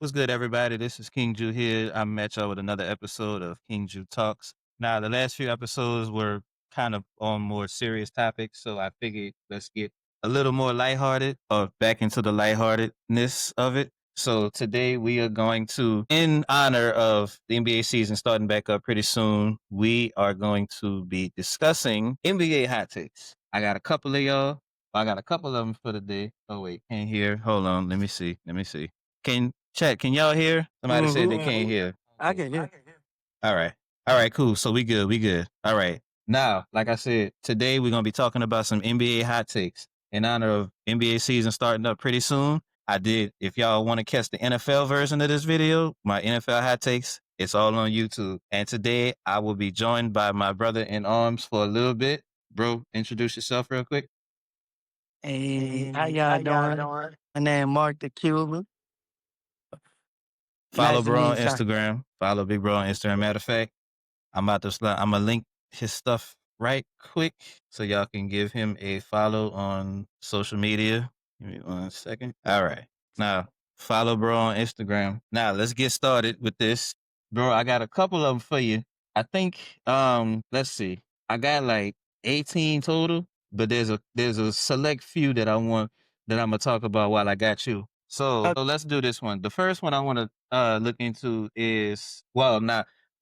What's good, everybody? This is King Ju here. I'm at y'all with another episode of King Ju Talks. Now, the last few episodes were kind of on more serious topics, so I figured let's get a little more lighthearted or back into the lightheartedness of it. So today we are going to, in honor of the NBA season starting back up pretty soon, we are going to be discussing NBA hot takes. I got a couple of y'all. I got a couple of them for the day. Oh wait, can't hear. Hold on. Let me see. Can y'all hear? Somebody said they can't hear. I can hear. All right. All right, cool. So we good. We good. All right. Now, like I said, today we're going to be talking about some NBA hot takes in honor of NBA season starting up pretty soon. If y'all want to catch the NFL version of this video, my NFL hot takes, it's all on YouTube. And today I will be joined by my brother in arms for a little bit. Bro, introduce yourself real quick. Hey, how y'all doing? My name Mark the Cuban. Follow Nice to bro on meet you. Instagram. Follow Big Bro on Instagram. Matter of fact, I'm gonna link his stuff right quick so y'all can give him a follow on social media. Give me 1 second. All right. Now, follow bro on Instagram. Now, let's get started with this. Bro, I got a couple of them for you. I think let's see. I got like 18 total, but there's a select few that I'm gonna talk about while I got you. So let's do this one. The first one I want to look into is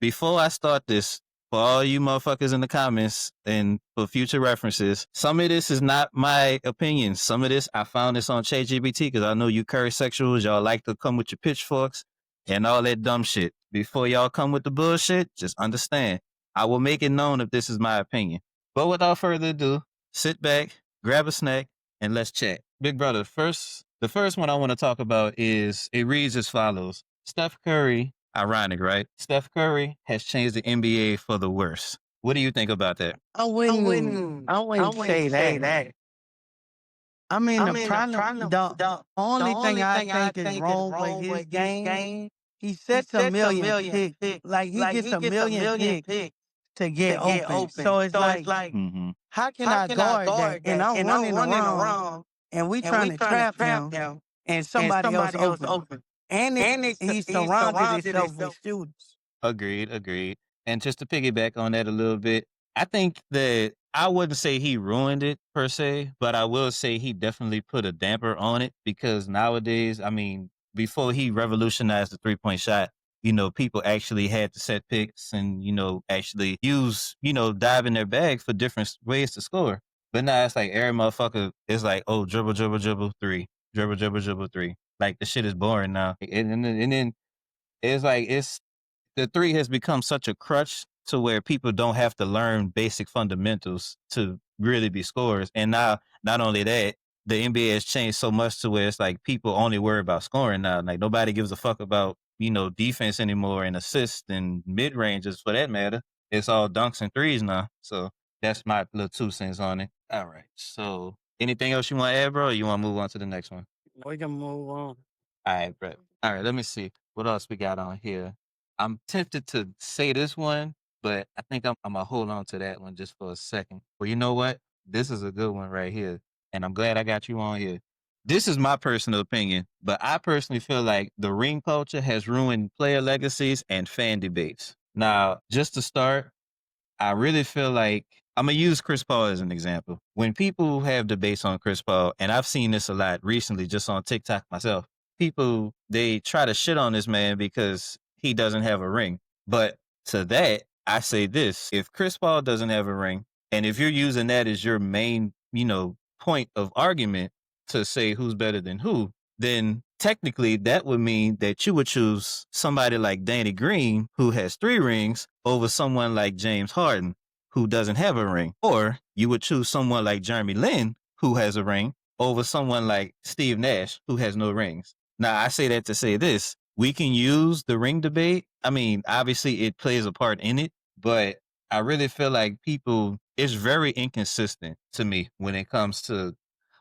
before I start this, for all you motherfuckers in the comments and for future references, some of this is not my opinion. Some of this, I found this on ChatGPT because I know you curry sexuals. Y'all like to come with your pitchforks and all that dumb shit. Before y'all come with the bullshit, just understand. I will make it known if this is my opinion. But without further ado, sit back, grab a snack, and let's chat. Big brother, the first one I want to talk about it reads as follows. Steph Curry, ironic, right? Steph Curry has changed the NBA for the worse. What do you think about that? I wouldn't say that. I mean, the only thing I think is wrong with his game, he sets a million picks. Like he gets a million picks to get open. So it's like, how can I guard that? And I'm running around and we trying to trap him and somebody else open. And he surrounded himself with students. Agreed. And just to piggyback on that a little bit, I think that I wouldn't say he ruined it per se, but I will say he definitely put a damper on it because nowadays, I mean, before he revolutionized the 3-point shot, people actually had to set picks and, actually use, dive in their bag for different ways to score. But now it's like every motherfucker is like, oh, dribble, three, dribble, three. Like the shit is boring now. And then it's the three has become such a crutch to where people don't have to learn basic fundamentals to really be scorers. And now, not only that, the NBA has changed so much to where it's like people only worry about scoring now. Like nobody gives a fuck about, defense anymore and assists and mid ranges for that matter. It's all dunks and threes now. So that's my little 2 cents on it. All right. So anything else you want to add, bro? Or you want to move on to the next one? We can move on. All right, bro. All right, let me see. What else we got on here? I'm tempted to say this one, but I think I'm going to hold on to that one just for a second. Well, you know what? This is a good one right here. And I'm glad I got you on here. This is my personal opinion, but I personally feel like the ring culture has ruined player legacies and fan debates. Now, just to start, I really feel like I'm going to use Chris Paul as an example. When people have debates on Chris Paul, and I've seen this a lot recently just on TikTok myself, people, they try to shit on this man because he doesn't have a ring. But to that, I say this, if Chris Paul doesn't have a ring, and if you're using that as your main, point of argument to say who's better than who, then technically that would mean that you would choose somebody like Danny Green, who has 3 rings, over someone like James Harden, who doesn't have a ring. Or you would choose someone like Jeremy Lin, who has a ring, over someone like Steve Nash, who has no rings. Now, I say that to say this. We can use the ring debate. I mean, obviously it plays a part in it, but I really feel like it's very inconsistent to me when it comes to,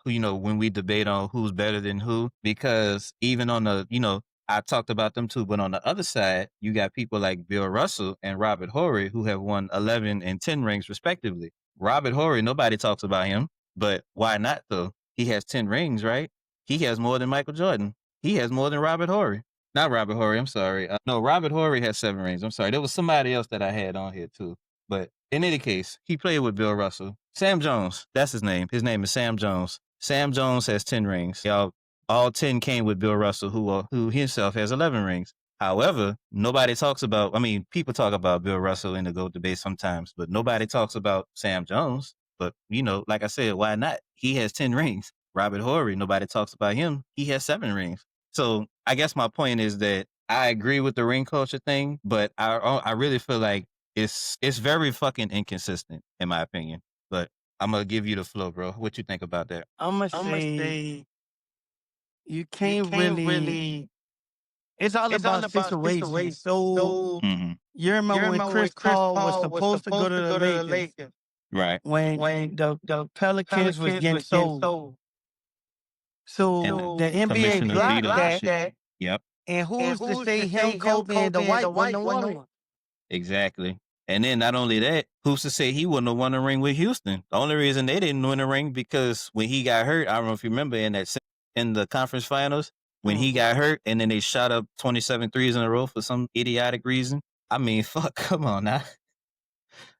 when we debate on who's better than who, because even on I talked about them too, but on the other side, you got people like Bill Russell and Robert Horry who have won 11 and 10 rings respectively. Robert Horry, nobody talks about him, but why not though? He has 10 rings, right? He has more than Michael Jordan. He has more than Robert Horry. Not Robert Horry, I'm sorry. No, Robert Horry has 7 rings. I'm sorry. There was somebody else that I had on here too. But in any case, he played with Bill Russell. Sam Jones, that's his name. His name is Sam Jones. Sam Jones has 10 rings. Y'all, all 10 came with Bill Russell, who himself has 11 rings. However, nobody talks about, I mean, people talk about Bill Russell in the GOAT debate sometimes, but nobody talks about Sam Jones. But, you know, like I said, why not? He has 10 rings. Robert Horry, nobody talks about him. He has 7 rings. So I guess my point is that I agree with the ring culture thing, but I really feel like it's very fucking inconsistent in my opinion. But I'm gonna give you the flow, bro. What you think about that? I'm gonna I'm gonna say say you you can't can't really. really. It's all It's all about about situation. situation. So So you you remember when remember when Chris Chris Paul was Paul was supposed to go supposed to to the go to the Lakers Lakers, right? when When the the Pelicans was Pelicans getting was getting sold. sold. So So the NBA Commissioner blocked vetoed the that. shit. Yep. And And who's to who's to say him, say him, Kobe, and the Kobe, and the White wouldn't White have wouldn't won have one? exactly. And then not only that, who's to say he wouldn't have won a ring with Houston? The only reason they didn't win a ring because when he got hurt, I don't know if you remember in the conference finals, when he got hurt and then they shot up 27 threes in a row for some idiotic reason. I mean, fuck, come on now.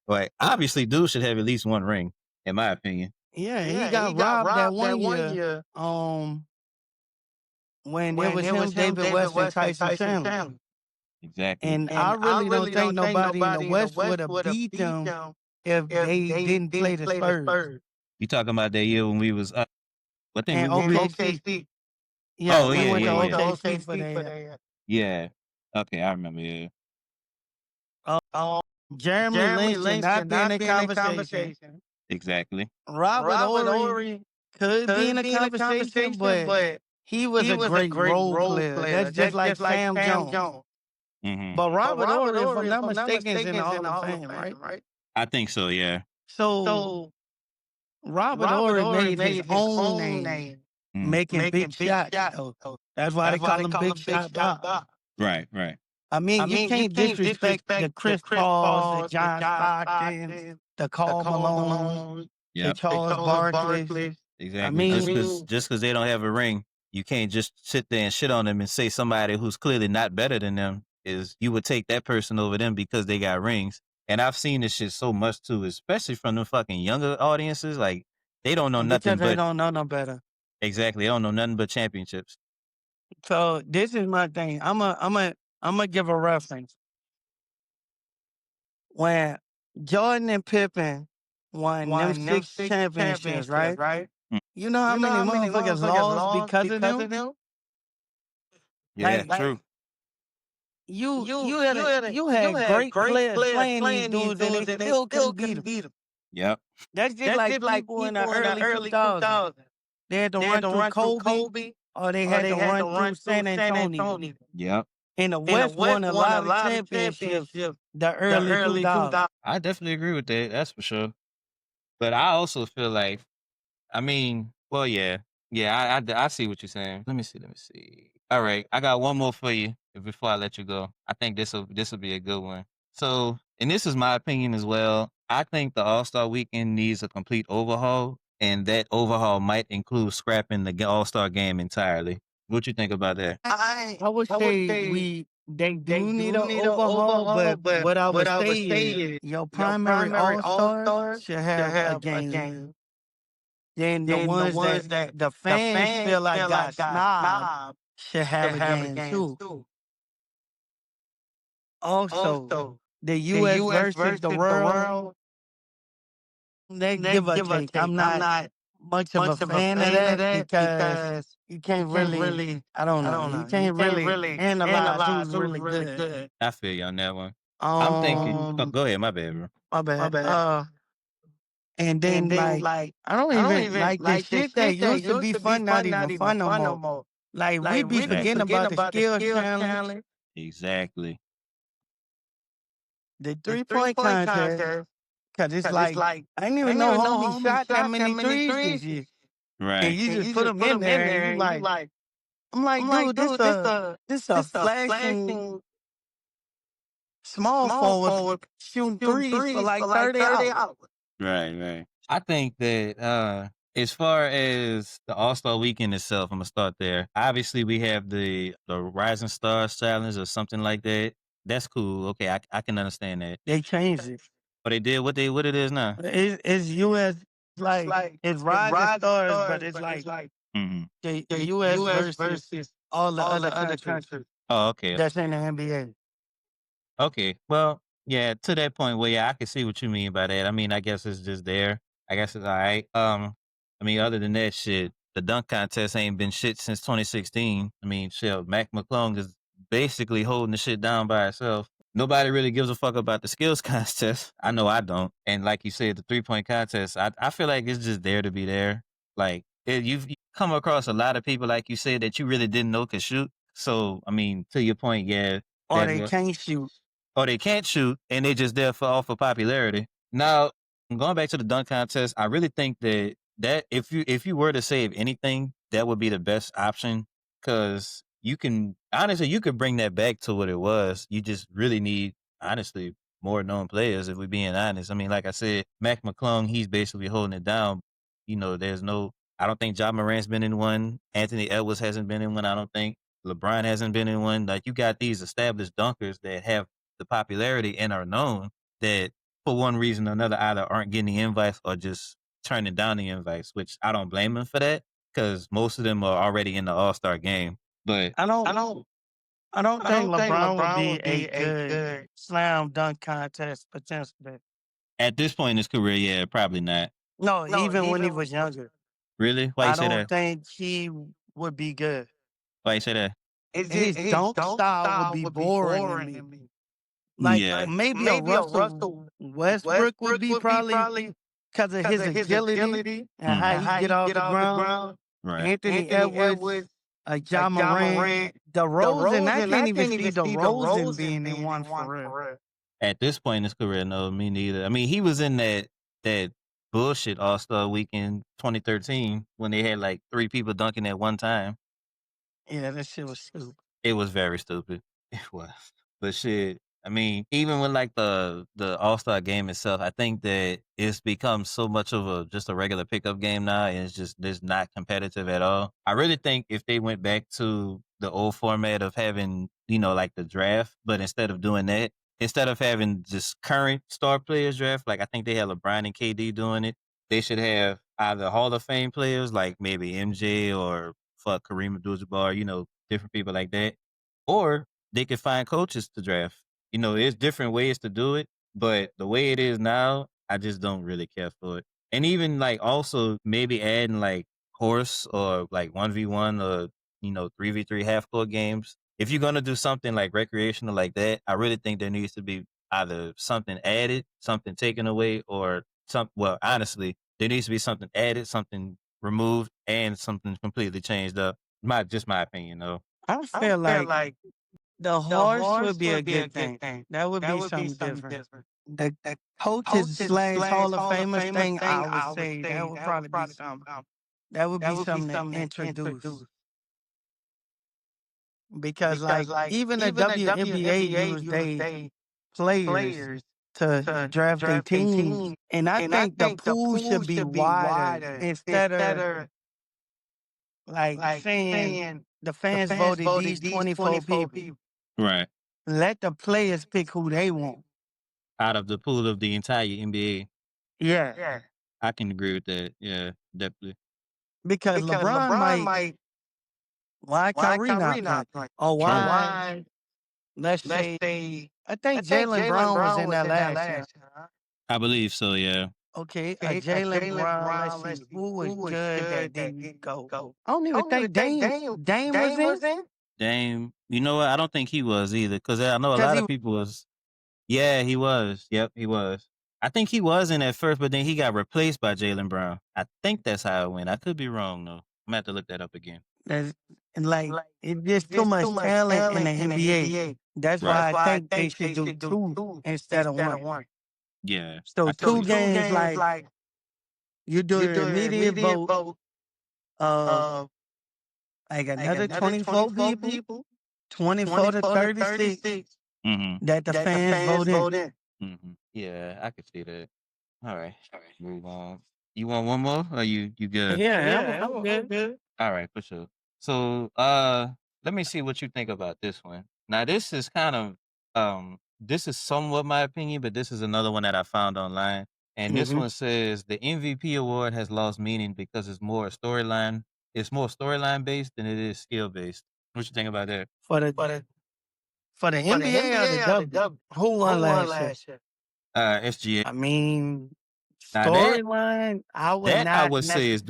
Like, obviously, dude should have at least 1 ring, in my opinion. Yeah, he Yeah, he got got robbed that robbed one that one year. year When it when was it was him, him, David David West, and West, and Tyson Tyson Chandler. Chandler. Exactly. And I And I really don't really think don't think nobody in the nobody in the West would West have would have beat beat them them if if they they didn't play didn't the play the Spurs Spurs. You talking about that year when we was up? I think we and were in OKC. OKC. Yeah, Oh we yeah, went to yeah, yeah. OKC for OKC for that. that. Yeah. Okay, I remember. Yeah. Uh, Um, Jeremy Jeremy Lin should Lin not should be in not the be in the conversation. conversation. Exactly. Robert Robert Ory Ory could be in could the be in the conversation, conversation, but but he was he a was a great great role role player. player. That's just That's like just like Sam Sam Jones. Jones. Mm-hmm. But But Robert Robert Ory, if I'm Ory, if not I'm not mistaken, is in the mistaken, is in Hall the of Hall of Fame, right? Fame, right? I think so. Yeah. So So Robert Robert Ory Ory made his made his own own name name making big making big shots, shots. though. So That's why they that's why call they him call Big him Big Shot Shot Bob. Bob. Right. Right. I I mean, you mean, you can't can't disrespect the disrespect the Chris Chris Pauls, the Pauls, the John John Stocktons, Stockton, the the Karl Cole Malone, Malone, the yep, the Charles Charles Barkley's. Barkley. I Exactly. mean, Just because they don't have a ring, you can't just sit there and shit on them and say somebody who's clearly not better than them is you would take that person over them because they got rings. And I've seen this shit so much too, especially from the fucking younger audiences. Like they don't know because nothing they but don't know no better. exactly. They don't know nothing but championships. So this is my thing. I'm a give a reference. When Jordan and Pippen won them Won them 6 championships, championships, right? right? You know how You know many how many motherfuckers motherfuckers lost lost because of because them? of them? Yeah, Like true. you You you had you a had a you you had had great great players players playing these playing these dudes and they dudes and they still still couldn't beat couldn't them. beat them. Yep. That's just That's like just like people in the people in the early early 2000s. 2000s. They had to They had run to through run through Kobe Kobe or they or had they to had to run run through through San San Antonio. Antonio. Yep. And the And the West won West a won a lot of lot of championships championships the the early early 2000s. 2000s. I definitely agree with that. That's for sure. But I also feel like I mean, well, yeah, yeah, I see what you're saying. Let me see. All right, I got one more for you before I let you go. I think this will be a good one. So, and this is my opinion as well. I think the All Star Weekend needs a complete overhaul, and that overhaul might include scrapping the All Star Game entirely. What you think about that? I would I would say say they they do need do an need an overhaul, overhaul, but but what I what would I would say say is is your your primary primary all all stars stars should should have a have a game. game. Then the Then the ones that ones that the the fans feel fans like feel got like got snobbed snobbed should have should a have a game game too. too. Also, Also, the the US U.S. versus the versus the world, world, they they give or give or take. I'm take. I'm not not much of a much of a fan of fan of that that because because you you can't can't really, really, I don't I know, don't you know, you can't can't really really analyze analyze who's who's really really good. good. I feel you on that one. I'm thinking. Um, Go ahead, my bad, bro. my My bad. bad. And And then then like like I don't I don't even even like the like the shit that shit that used to used be to be fun, not fun, even not even fun no fun no more. more. Like we Like be we be forgetting forgetting about the about the skills skills challenge, challenge. Exactly. the The 3 point 3 point contest, contest, cause it's cause it's like like I didn't I even didn't know even know homie homie shot that shot that many many threes this threes. year. And Right. you And just you put just them put in them in there and you there and you like like, I'm like, I'm like, dude, this dude, a this a this a flashing flashing small small forward forward shooting shooting threes for threes for like like 30 30 hours. hours. Right, right. I think that As far as the All-Star Weekend itself, Imma start there. Obviously, we have the Rising Stars Challenge or something like that. That's cool. Okay, I can understand that. They changed it. But they did what it is now. It's US like it's Rising Stars, but it's like Mhm. the US versus all the other countries Oh, okay. that's in the NBA. Okay. Well, yeah, to that point, well, yeah, I can see what you mean by that. I mean, I guess it's just there. I guess it's all right. I mean, other than that shit, the dunk contest ain't been shit since 2016. I mean, shit, Mac McClung is basically holding the shit down by herself. Nobody really gives a fuck about the skills contest. I know I don't. And like you said, the 3-point contest, I feel like it's just there to be there. Like, you've come across a lot of people, like you said, that you really didn't know could shoot. So, I mean, to your point, yeah, Or that they can't shoot. or they can't shoot and they just there for off for popularity. Now, going back to the dunk contest, I really think that if you were to save anything, that would be the best option because you can honestly you could bring that back to what it was. You just really need honestly more known players. If we're being honest, I mean, like I said, Mac McClung, he's basically holding it down. You know, there's no. I don't think Ja Morant's been in one. Anthony Edwards hasn't been in one. I don't think LeBron hasn't been in one. Like you got these established dunkers that have the popularity and are known that for one reason or another either aren't getting the invites or just turning down the invites, which I don't blame them for that because most of them are already in the All Star game. But I don't I don't think LeBron would be a good slam dunk contest participant. at this point in his career, yeah, probably not. No, even when he was younger. Really? Why you I say don't that? think he would be good. Why you say that? His dunk style would be boring to me. Like Yeah. maybe a Russell Westbrook would be probably because of his agility and how Mhm. he get off the ground. Right. Anthony Edwards, Ja Morant, DeRozan. I can't even see DeRozan being in one for real. At this point in his career, no, me neither. I mean, he was in that bullshit All Star Weekend 2013 when they had like 3 people dunking at one time. Yeah, that shit was stupid. It was very stupid. It was. But shit, I mean, even with like the All-Star game itself, I think that it's become so much of a just a regular pickup game now, and it's not competitive at all. I really think if they went back to the old format of having, like the draft, but instead of doing that, instead of having just current star players draft, like I think they had LeBron and KD doing it, they should have either Hall of Fame players like maybe MJ or fuck Kareem Abdul-Jabbar, different people like that, or they could find coaches to draft. There's different ways to do it, but the way it is now, I just don't really care for it. And even like also maybe adding like horse or like 1v1 or 3v3 half court games. If you're gonna do something like recreational like that, I really think there needs to be either something added, something taken away, or well, honestly, there needs to be something added, something removed, and something completely changed up. My opinion though. I feel like the horse would be a good thing. That would be something different. The coaches slash Hall of Famers thing, I would say that would probably be something. That would be something to introduce because, like, even the WNBA use they players to draft their teams, and I think the pool should be wider instead of like saying the fans voted these 24 people. Right. Let the players pick who they want. Out of the pool of the entire NBA. Yeah, I can agree with that. Yeah, definitely. because LeBron might. Why Kyrie not playing? Or True. why? Let's say I think Jalen Brown was in that last year. I believe so, yeah. Okay, Jalen Brown. Let's see who was good that didn't go. I don't even think Dame was in Dame, you know what? I don't think he was either because I know a because lot he of people was. Yeah, he was. Yep, he was. I think he was in at first, but then he got replaced by Jalen Brown. I think that's how it went. I could be wrong though. I'm gonna have to look that up again. there's and like it's just too much talent in the NBA. That's Right. why I think they should do two instead of one. Yeah. So I can two see that. games, like you do an immediate vote of like another 24 people, 24 to 36 Mm-hmm. that the fans vote in. Mm-hmm. Yeah, I could see that. All right. Move on. You want one more? Or you good? Yeah, Yeah, I'm I'm good. good. All right, for sure. So, let me see what you think about this one. Now, this is kind of this is somewhat my opinion, but this is another one that I found online. And this Hmm. one says the MVP award has lost meaning because it's more storyline based than it is skill based. What you think about that? For the For the for the for the NBA or the NBA or the W, W, who won who won last year? last year? SGA. I mean, Now that storyline, I would That I not would say is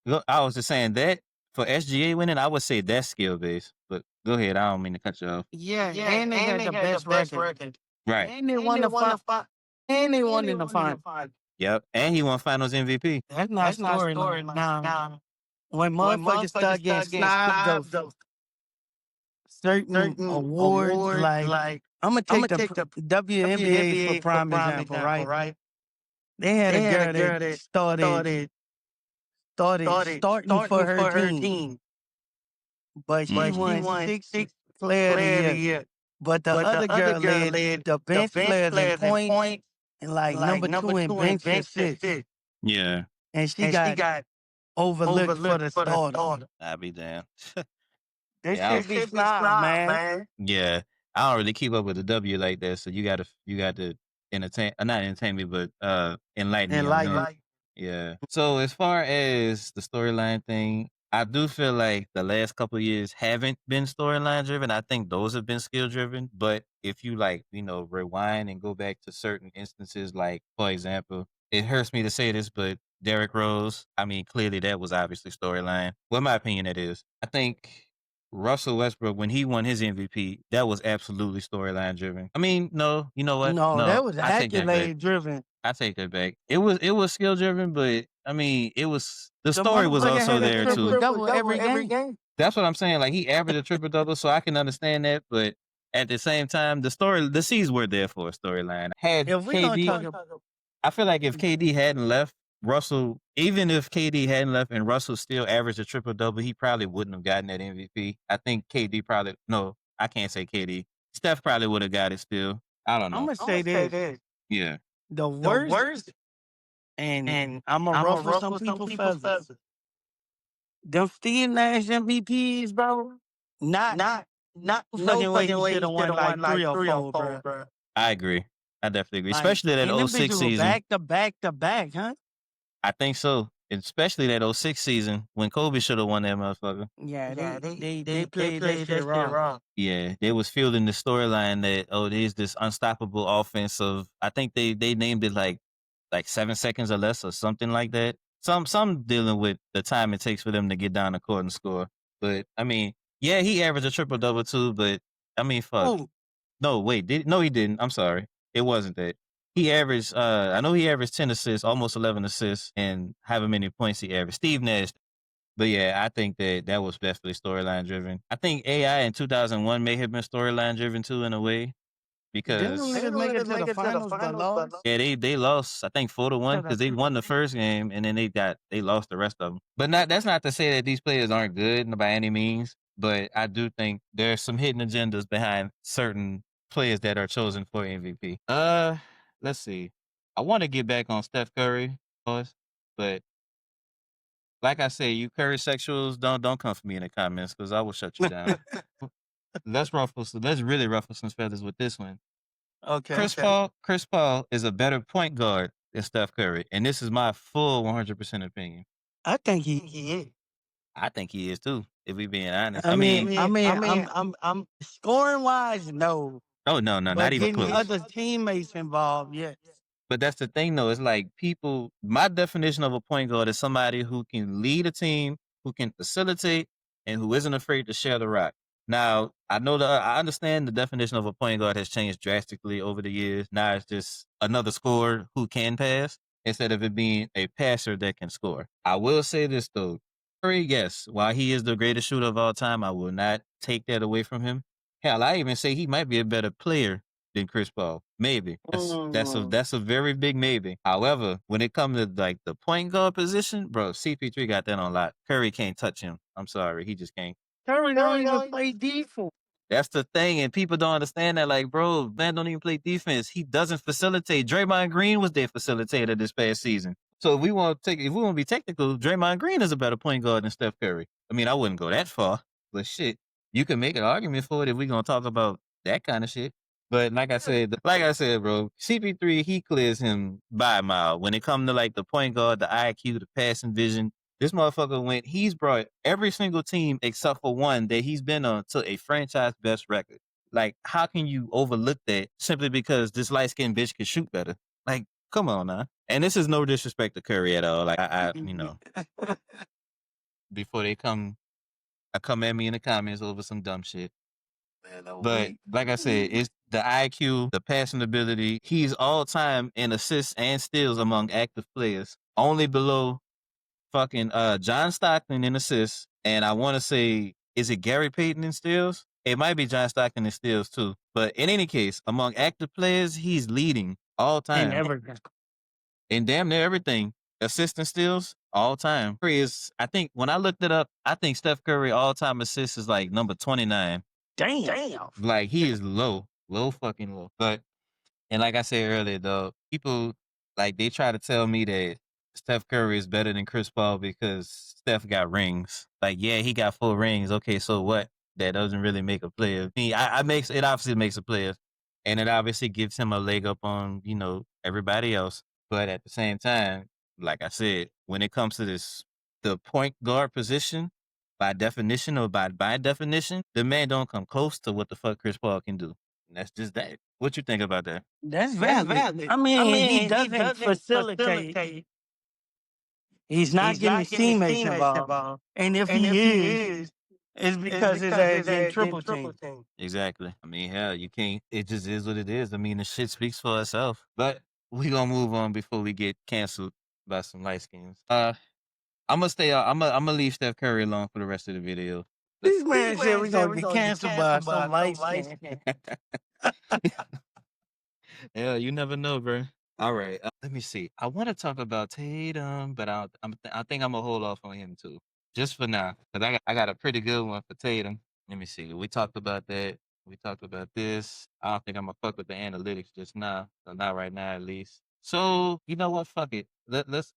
look, I was just saying that for SGA winning, I would say that's skill based. But go ahead, I don't mean to cut you off. Yeah, Yeah, and they and had they the had the best best record, record. Right. and they And won they the won the and they and won they in the won in the final. final. Yep. And he won finals MVP. That's not That's not storyline. storyline. Now, Now when when motherfuckers motherfuckers start getting start getting snobbed of snobbed of certain certain awards, awards, like like I'm gonna I'm take gonna the take the WNBA for WNBA for prime prime example, example, right? right? They had a They had a girl that girl that started started started started starting for starting her for her team, team, but she but she won won six six player of the player of the year. year. But the But the other other girl girl led led the the bench bench players in players in points points and like and like number number two in two in bench bench assists. assists. Yeah. And she And she got got overlooked for overlooked the for the starter. starter. I'll be damned. This Yeah, should This be should be snob, snob, man. man. Yeah, I don't really keep up with the W like that, so you got to not entertain me, but enlighten me And on like, that. Yeah. So as far as the storyline thing, I do feel like the last couple of years haven't been storyline driven. I think those have been skill driven. But if you like, rewind and go back to certain instances, like for example, it hurts me to say this, but Derrick Rose, I mean, clearly that was obviously storyline. Well, in my opinion, it is. I think Russell Westbrook, when he won his MVP, that was absolutely storyline driven. I mean, no, you know what? no, No, that was I take that back. accolade driven. I take that back. It was skill driven, but I mean, it was the The story was motherfucker also had a there triple too. double Double every every game. game. That's what I'm saying. Like he averaged a triple double, so I can understand that. But at the same time, the C's were there for a storyline. Had If we gonna KD, talk I feel like if KD hadn't left, Russell, even if KD hadn't left and Russell still averaged a triple double, he probably wouldn't have gotten that MVP. I think KD probably no, I can't say KD. Steph probably would have got it still. I don't I'm know. gonna I'm gonna say say this. this. Yeah. The The worst, worst, and and I'm gonna I'm gonna ruffle some ruffle some people's people's feathers. feathers. Them Steve Nash MVPs, bro. Not Not no no fucking way fucking he way should he have should won have won like three like or 3 or four, 4, bro. bro. I agree. I definitely agree. Like, Especially that and them '06 bitches were season. back to back to back, huh? I think so. Especially that '06 season when Kobe should have won that motherfucker. Yeah, Yeah, they they played that played shit that shit wrong. wrong. Yeah, they was fielding the storyline that there's this unstoppable offensive. I think they named it like 7 seconds or less or something like that. Some dealing with the time it takes for them to get down the court and score. But I mean, yeah, he averaged a triple double too. But I mean, fuck. Oh, No, wait, no, he didn't. I'm sorry, it wasn't that. He averaged. I know he averaged 10 assists, almost 11 assists, and however many points he averaged. Steve Nash. But yeah, I think that was definitely storyline driven. I think AI in 2001 may have been storyline driven too in a way didn't them because niggas make it to the finals but lost? yeah, they lost. I think 4-1 To the because they won the first game and then they lost the rest of them. But that's not to say that these players aren't good by any means. But I do think there's some hidden agendas behind certain players that are chosen for MVP. Let's see. I want to get back on Steph Curry, but like I said, you Curry sexuals, don't come for me in the comments because I will shut you down. Let's really ruffle some feathers with this one. Okay. Chris Paul is a better point guard than Steph Curry, and this is my full 100% opinion. I think he He is. I think he is too, if we being honest. I I mean, mean, I'm scoring wise, no. oh no, not But even getting close. other teammates involved, yes. But that's the thing though. It's like people my definition of a point guard is somebody who can lead a team, who can facilitate, and who isn't afraid to share the rock. Now, I understand the definition of a point guard has changed drastically over the years. Now it's just another scorer who can pass instead of it being a passer that can score. I will say this though. Curry, yes, while he is the greatest shooter of all time, I will not take that away from him. Hell, I even say he might be a better player than Chris Paul. Maybe. That's a very big maybe. However, when it comes to like the point guard position, bro, CP3 got that on lock. Curry can't touch him. I'm sorry, he just can't. Curry don't even play defense. That's the thing, and people don't understand that. Like, bro, man, don't even play defense. He doesn't facilitate. Draymond Green was their facilitator this past season. So if we want to be technical, Draymond Green is a better point guard than Steph Curry. I mean, I wouldn't go that far, but shit, you can make an argument for it if we're gonna talk about that kind of shit. But like I said, bro, CP3 he clears him by a mile when it comes to like the point guard, the IQ, the passing vision. This motherfucker he's brought every single team except for one that he's been on to a franchise best record. Like, how can you overlook that simply because this light skinned bitch can shoot better? Like, come on now. And this is no disrespect to Curry at all. Like before they come at me in the comments over some dumb shit. But like I said, it's the IQ, the passing ability. He's all time in assists and steals among active players. Only below fucking John Stockton in assists. And I want to say, is it Gary Payton in steals? It might be John Stockton in steals too. But in any case, among active players, he's leading all And time everything. in damn near everything. Assist and steals all time. Curry is, I think when I looked it up, I think Steph Curry all time assists is like number 29. Damn. Like he is low fucking low. But and like I said earlier, though, people like they try to tell me that Steph Curry is better than Chris Paul because Steph got rings. Like, yeah, he got 4 rings. Okay, so what? That doesn't really make a player. I mean, I makes it obviously makes a player, and it obviously gives him a leg up on everybody else. But at the same time, like I said, when it comes to the point guard position, by definition or by definition, the man don't come close to what the fuck Chris Paul can do. And that's just that. What you think about that? That's valid. I mean, he doesn't facilitate. He's not getting his teammates involved. And if he is, it's because his ass in triple team. Exactly. I mean, hell, you can't. It just is what it is. I mean, the shit speaks for itself. But we gonna move on before we get canceled by some light skins. I'm gonna stay out. I'm gonna leave Steph Curry alone for the rest of the video. This man said we're gonna get canceled by some light skin. Yeah, you never know, bro. All right, let me see. I want to talk about Tatum, but I think I'm gonna hold off on him too, just for now, because I got a pretty good one for Tatum. Let me see. We talked about that. We talked about this. I don't think I'm gonna fuck with the analytics just now, so not right now at least. So you know what? Fuck it. Let's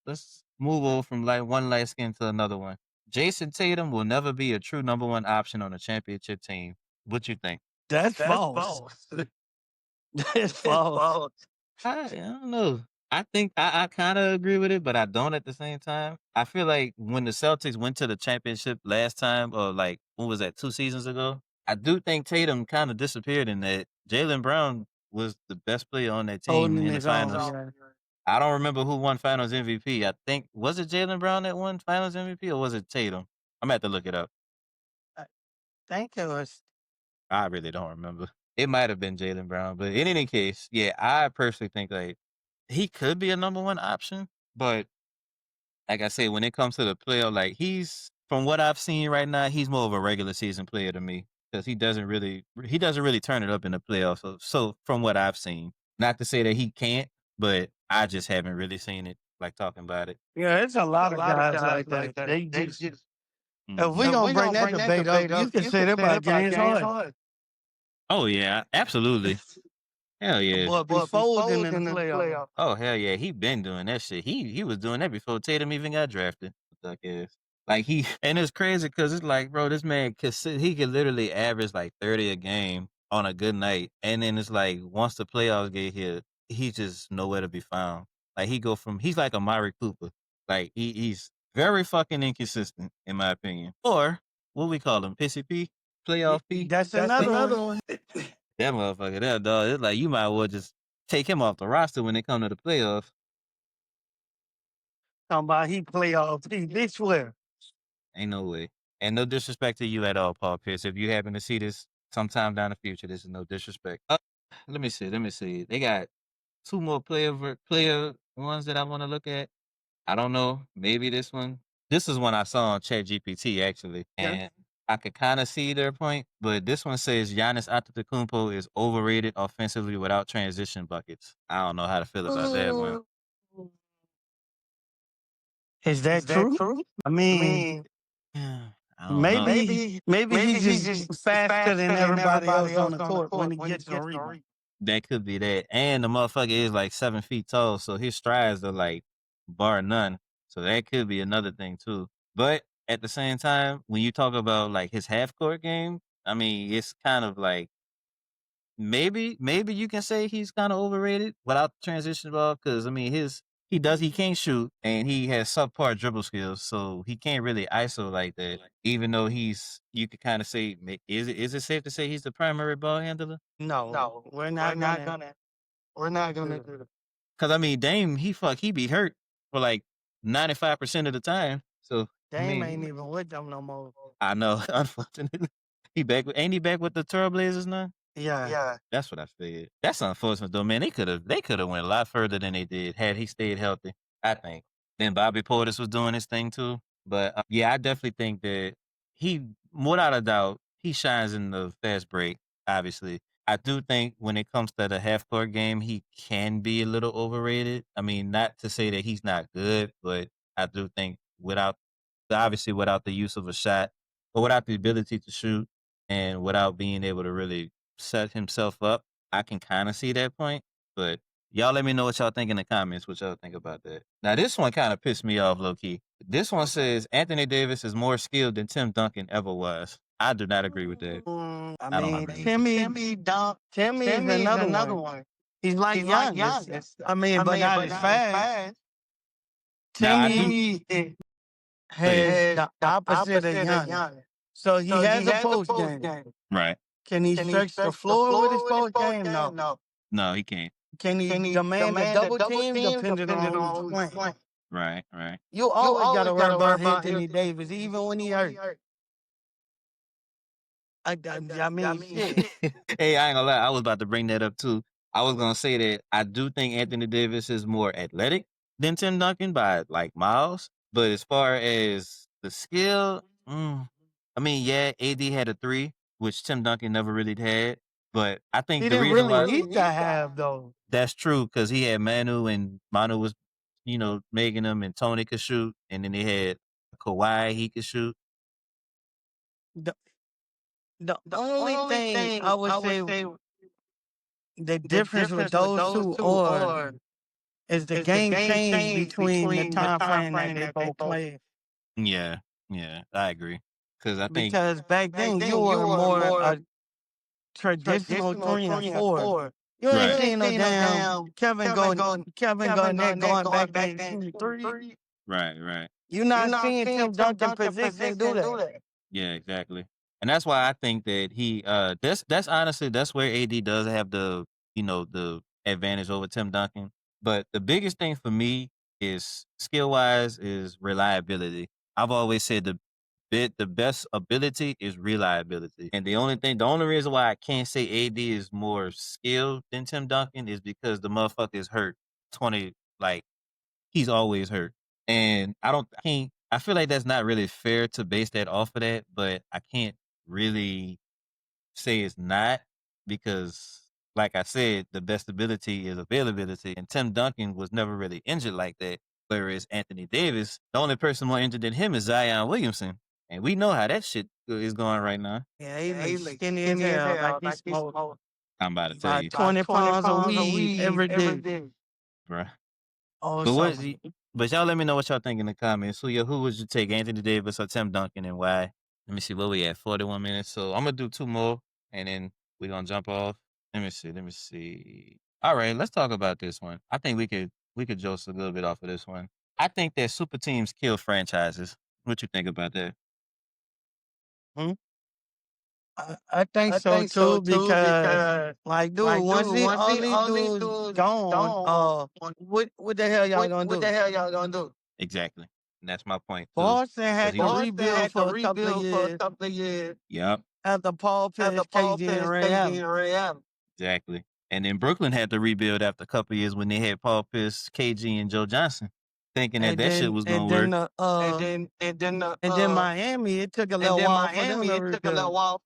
move over from like one light skin to another one. Jason Tatum will never be a true number one option on a championship team. What you think? That's false. That's false. I don't know. I think I kind of agree with it, but I don't at the same time. I feel like when the Celtics went to the championship last time, or like what was that, 2 seasons ago? I do think Tatum kind of disappeared in that. Jalen Brown was the best player on that team Holding in the his own. finals. Yeah. I don't remember who won Finals MVP. I think was it Jalen Brown that won Finals MVP or was it Tatum? I'm gonna have to look it up. I think it was. I really don't remember. It might have been Jalen Brown, but in any case, yeah, I personally think like he could be a number one option, but like I said, when it comes to the player, like he's from what I've seen right now, he's more of a regular season player to me because he doesn't really turn it up in the playoffs. So from what I've seen, not to say that he can't, but I just haven't really seen it. Like talking about it. Yeah, it's a lot of guys like that. They just. If we Mhm. gonna bring that debate up, you can say that about James Harden. Oh yeah, absolutely. Hell yeah. But before in the playoff. Oh hell yeah, he been doing that shit. He was doing that before Tatum even got drafted. Fuck ass. Like and it's crazy because it's like, bro, this man he could literally average like 30 a game on a good night, and then it's like once the playoffs get here, he's just nowhere to be found. Like he's like a Mari Cooper. Like he's very fucking inconsistent in my opinion. Or what we call him, Pissy P, playoff P. That's another one. That motherfucker, that dog. It's like you might as well just take him off the roster when they come to the playoffs. Talking about he playoff P. This where? Ain't no way. And no disrespect to you at all, Paul Pierce. If you happen to see this sometime down the future, this is no disrespect. Let me see. Let me see. They got 2 more player ones that I want to look at. I don't know. Maybe this one. This is one I saw on ChatGPT actually, and I could kind of see their point. But this one says Giannis Antetokounmpo is overrated offensively without transition buckets. I don't know how to feel about that one. Is that true? I mean, I don't know. maybe he's just faster than everybody else on the court when he gets the rebound. That could be that. And the motherfucker is like 7 feet tall, so his strides are like bar none. So that could be another thing too. But at the same time, when you talk about like his half court game, I mean, it's kind of like maybe you can say he's kind of overrated without the transition ball because I mean he can't shoot and he has subpar dribble skills, so he can't really ISO like that. Even though you could kind of say is it safe to say he's the primary ball handler? No, we're not gonna do that. Because I mean Dame he be hurt for like 95% of the time. So I Dame ain't mean even with them no more. I know unfortunately ain't he back with the Trailblazers now? Yeah. That's what I figured. That's unfortunate though, man. They could have went a lot further than they did had he stayed healthy. I think. Then Bobby Portis was doing his thing too. But yeah, I definitely think that he, without a doubt, he shines in the fast break. Obviously, I do think when it comes to the half court game, he can be a little overrated. I mean, not to say that he's not good, but I do think without the use of a shot or without the ability to shoot and without being able to really set himself up, I can kind of see that point. But y'all let me know what y'all think in the comments, what y'all think about that. Now, this one kind of pissed me off low key. This one says Anthony Davis is more skilled than Tim Duncan ever was. I do not agree with that. I I don't mean, agree. Timmy is another one. He's like Giannis. I mean, but not as fast. Now, I do. Timmy Go ahead. has the opposite of Giannis. So he has a post game. Right. Can he stretch the floor with his post game? No. No, he can't. Can he demand a double team depending on who's playing? Right, right. You always got to worry about Anthony Davis, even when he hurt. I mean, shit. Hey, I ain't gonna lie. I was about to bring that up too. I was gonna say that I do think Anthony Davis is more athletic than Tim Duncan by like miles. But as far as the skill, I mean, yeah, AD had a three, which Tim Duncan never really had. But I think He the didn't reason really why need to have, though. that's true because he had Manu and Manu was, making them and Tony could shoot, and then they had Kawhi he could shoot. The, the only thing I would say the difference with those two is the game changed between the time frame that they both played. Yeah, yeah, I agree. Because I think Because back then you were more a traditional 3 and 4. You ain't right, seen no damn Kevin Garnett going back there and shooting three. right, right. You're not seeing Tim Duncan position do that. Yeah, exactly. And that's why I think that that's honestly that's where AD does have the advantage over Tim Duncan. But the biggest thing for me is skill wise is reliability. I've always said the best ability is reliability. And the only reason why I can't say AD is more skilled than Tim Duncan is because the motherfucker is hurt 20 like he's always hurt. And I feel like that's not really fair to base that off of that, but I can't really say it's not because like I said, the best ability is availability. And Tim Duncan was never really injured like that. Whereas Anthony Davis, the only person more injured than him is Zion Williamson. And we know how that shit is going right now. Yeah, he look skinny as hell, like he smoked I'm about to tell about you, 20 pounds of weed every day. bruh. Oh, But something. but y'all let me know what y'all think in the comments. Who would you take, Anthony Davis or Tim Duncan, and why? Let me see where we at. 41 minutes. So I'm gonna do two more, and then we're gonna jump off. Let me see. Let me see. All right, let's talk about this one. I think we could joke a little bit off of this one. I think that super teams kill franchises. What you think about that? Hmm? I think so too because, like, dude, all these dudes gone, what the hell y'all gonna do? Exactly. And that's my point too. Boston Because had he to was. rebuild for a couple of years Yep. after Paul Pierce, KG, and Ray Allen. Exactly. And then Brooklyn had to rebuild after a couple years when they had Paul Pierce, KG, and Joe Johnson, thinking that And that shit then was and gonna then work. the and then Miami, it took a little while for them to rebuild.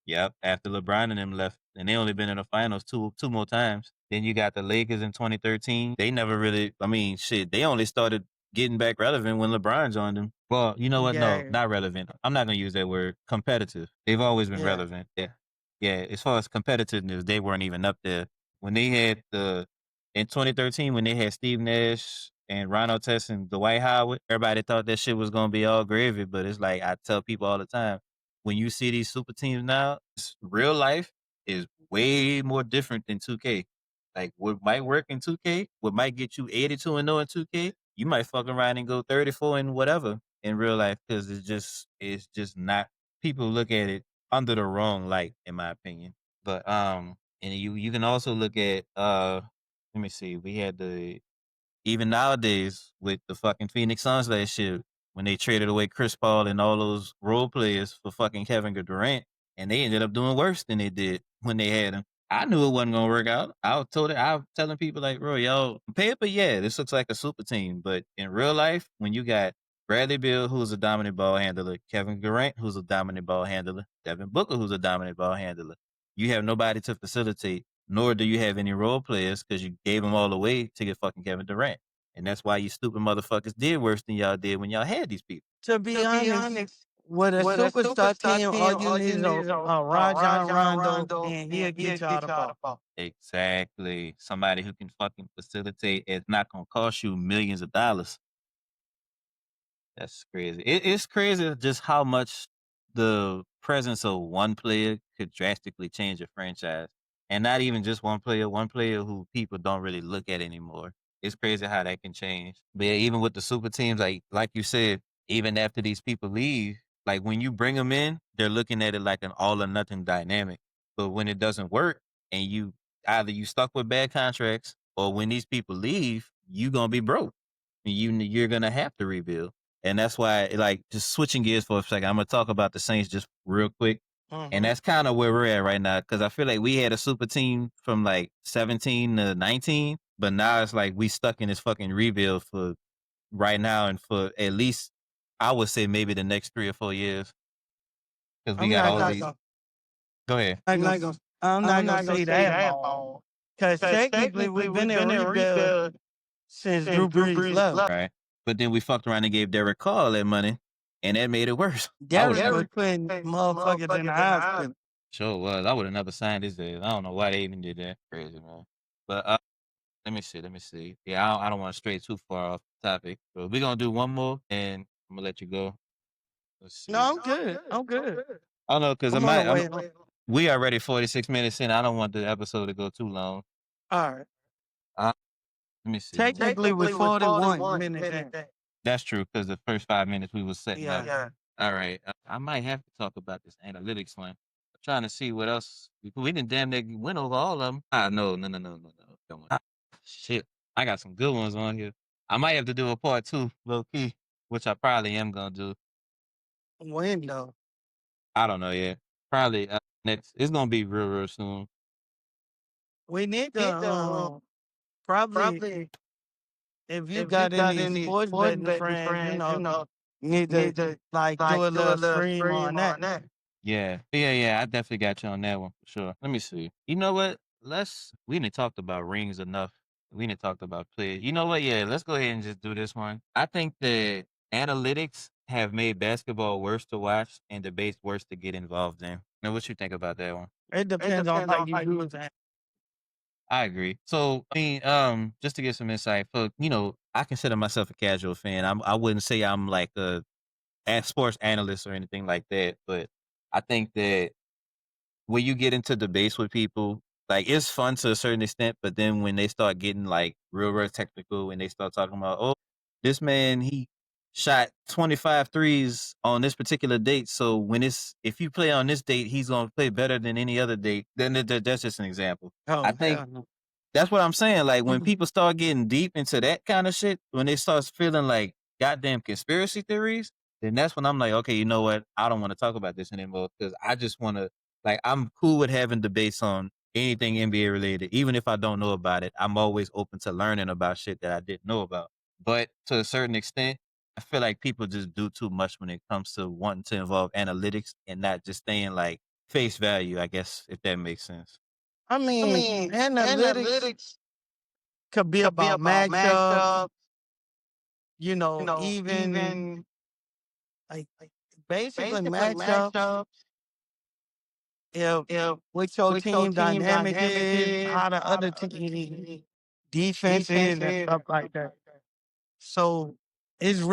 Yep. After LeBron and them left, and they only been in the finals two more times. Then you got the Lakers in 2013. They never really. I mean, shit. They only started getting back relevant when LeBron joined them. Well, you know what? No, Yeah, not relevant. I'm not gonna use that word. Competitive. They've always been yeah. relevant. Yeah. Yeah. As far as competitiveness, they weren't even up there when they had the in 2013 when they had Steve Nash and Ronald Test and Dwight Howard, everybody thought that shit was gonna be all gravy, but it's like I tell people all the time, when you see these super teams now, real life is way more different than 2K. Like what might work in 2K, what might get you 82 and 0 in 2K, you might fuck around and go 34 and whatever in real life because it's just not. People look at it under the wrong light, in my opinion. But and you can also look at let me see, we had the even nowadays with the fucking Phoenix Suns last year, when they traded away Chris Paul and all those role players for fucking Kevin Durant, and they ended up doing worse than they did when they had him. I knew it wasn't gonna work out. I was telling people like, bro, y'all on paper, yeah, this looks like a super team, but in real life, when you got Bradley Beal, who's a dominant ball handler, Kevin Durant, who's a dominant ball handler, Devin Booker, who's a dominant ball handler, you have nobody to facilitate, nor do you have any role players because you gave them all away to get fucking Kevin Durant. And that's why you stupid motherfuckers did worse than y'all did when y'all had these people. To be honest, with a superstar team, all you need is a Rajon Rondo, and he'll get y'all the ball. Exactly. Somebody who can fucking facilitate. It's not gonna cost you millions of dollars. That's crazy. It's crazy just how much the presence of one player could drastically change a franchise. And not even just one player who people don't really look at anymore. It's crazy how that can change. But yeah, even with the super teams, like you said, even after these people leave, like when you bring them in, they're looking at it like an all or nothing dynamic. But when it doesn't work and you either you stuck with bad contracts or when these people leave, you gonna be broke. You're gonna have to rebuild. And that's why, like, just switching gears for a second, I'm gonna talk about the Saints just real quick. And Mhm. that's kind of where we're at right now because I feel like we had a super team from like 17 to 19, but now it's like we stuck in this fucking rebuild for right now and for at least I would say maybe the next 3 or 4 years because we I'm got not all gonna, these. Go ahead. I'm not gonna say that long, because technically we've been in rebuild since Drew Brees left. Right. But then we fucked around and gave Derek Carr all that money, and that made it worse. Derek was putting motherfuckers in the hospital. Sure was. I would have never signed his ass. I don't know why they even did that. Crazy, man. But let me see. Let me see. Yeah, I don't want to stray too far off the topic. But we're gonna do one more, and I'm gonna let you go. Let's No, see. I'm good. I'm good. I don't know because I I'm on the might. way home. We already 46 minutes in. I don't want the episode to go too long. All right. Uh, let me see. Technically, we're 41 minutes in. That's true because the first 5 minutes we was setting up. Yeah. All right. I might have to talk about this analytics one. I'm trying to see what else. We didn't damn near went over all of them. No, no, no, no, no, no. Don't want. Shit. I got some good ones on here. I might have to do a part two, low key, which I probably am gonna do. When though? I don't know yet. Probably next. It's gonna be real, real soon. We need to probably, if you got any sports betting friends, you need to like do a little stream on that. Yeah. Yeah, yeah. I definitely got you on that one for sure. Let me see. You know what? We didn't talked about rings enough. We didn't talked about players. You know what? Yeah, let's go ahead and just do this one. I think that analytics have made basketball worse to watch and debates worse to get involved in. Now, what you think about that one? It depends on how you use it. I agree. So, I mean, just to get some insight, for I consider myself a casual fan. I wouldn't say I'm like a sports analyst or anything like that, but I think that when you get into debates with people, like it's fun to a certain extent, but then when they start getting like real, real technical and they start talking about, oh, this man, he shot 25 threes on this particular date. So if you play on this date, he's going to play better than any other date. Then that's just an example. I Oh, think hell no. that's what I'm saying. Like when Mhm. people start getting deep into that kind of shit, when they start feeling like goddamn conspiracy theories, then that's when I'm like, okay, you know what? I don't want to talk about this anymore because I just want to like I'm cool with having debates on anything NBA related, even if I don't know about it. I'm always open to learning about shit that I didn't know about. But to a certain extent, I feel like people just do too much when it comes to wanting to involve analytics and not just staying like face value. I guess if that makes sense. I mean, analytics could be about matchups, even like basically matchups. If what your team dynamic is, how the other team defense is, and stuff like that. So it's a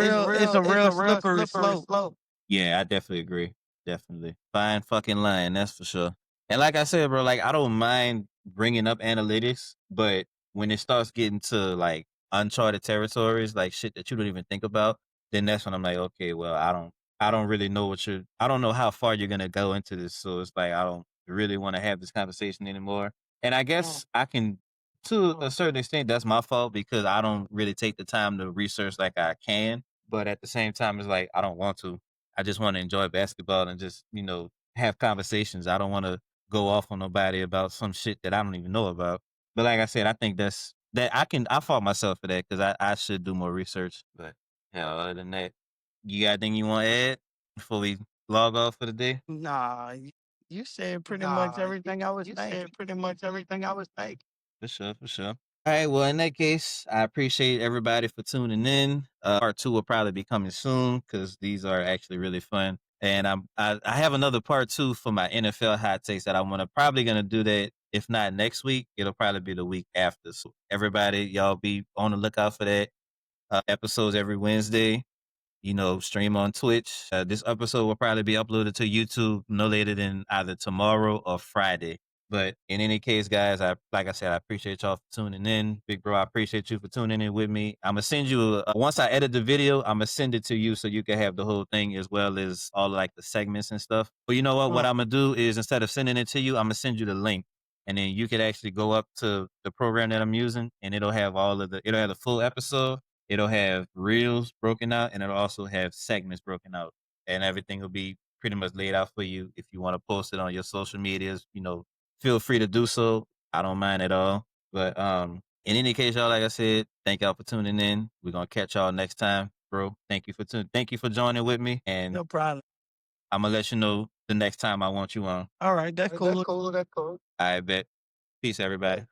real slippery slope. Yeah, I definitely agree. Definitely. Fine fucking line, that's for sure. And like I said, bro, like I don't mind bringing up analytics, but when it starts getting to like uncharted territories, like shit that you don't even think about, then that's when I'm like, okay, well, I don't really know I don't know how far you're gonna go into this. So it's like I don't really want to have this conversation anymore. And I guess I can to a certain extent that's my fault because I don't really take the time to research like I can. But at the same time, it's like I don't want to. I just want to enjoy basketball and just, have conversations. I don't want to go off on nobody about some shit that I don't even know about. But like I said, I think I fault myself for that because I should do more research. But yeah, other than that, you got anything you want to add before we log off for the day? Nah, you said pretty much everything I was thinking. For sure, for sure. All right. Well, in that case, I appreciate everybody for tuning in. Part two will probably be coming soon because these are actually really fun. And I have another part two for my NFL hot takes that I want to probably gonna do that. If not next week, it'll probably be the week after. So everybody, y'all be on the lookout for that. Episodes every Wednesday, stream on Twitch. This episode will probably be uploaded to YouTube no later than either tomorrow or Friday. But in any case, guys, like I said, I appreciate y'all for tuning in. Big bro, I appreciate you for tuning in with me. I'm gonna send you once I edit the video, I'm gonna send it to you so you can have the whole thing as well as all like the segments and stuff. But you know what? What Uh, I'm gonna do is instead of sending it to you, I'm gonna send you the link. And then you could actually go up to the program that I'm using and it'll have the full episode. It'll have reels broken out and it'll also have segments broken out. And everything will be pretty much laid out for you. If you want to post it on your social medias, feel free to do so. I don't mind at all. But in any case, y'all, like I said, thank y'all for tuning in. We're gonna catch y'all next time, bro. Thank you for joining with me. And no problem. I'm gonna let you know the next time I want you on. All right, that's cool. I bet. Peace, everybody.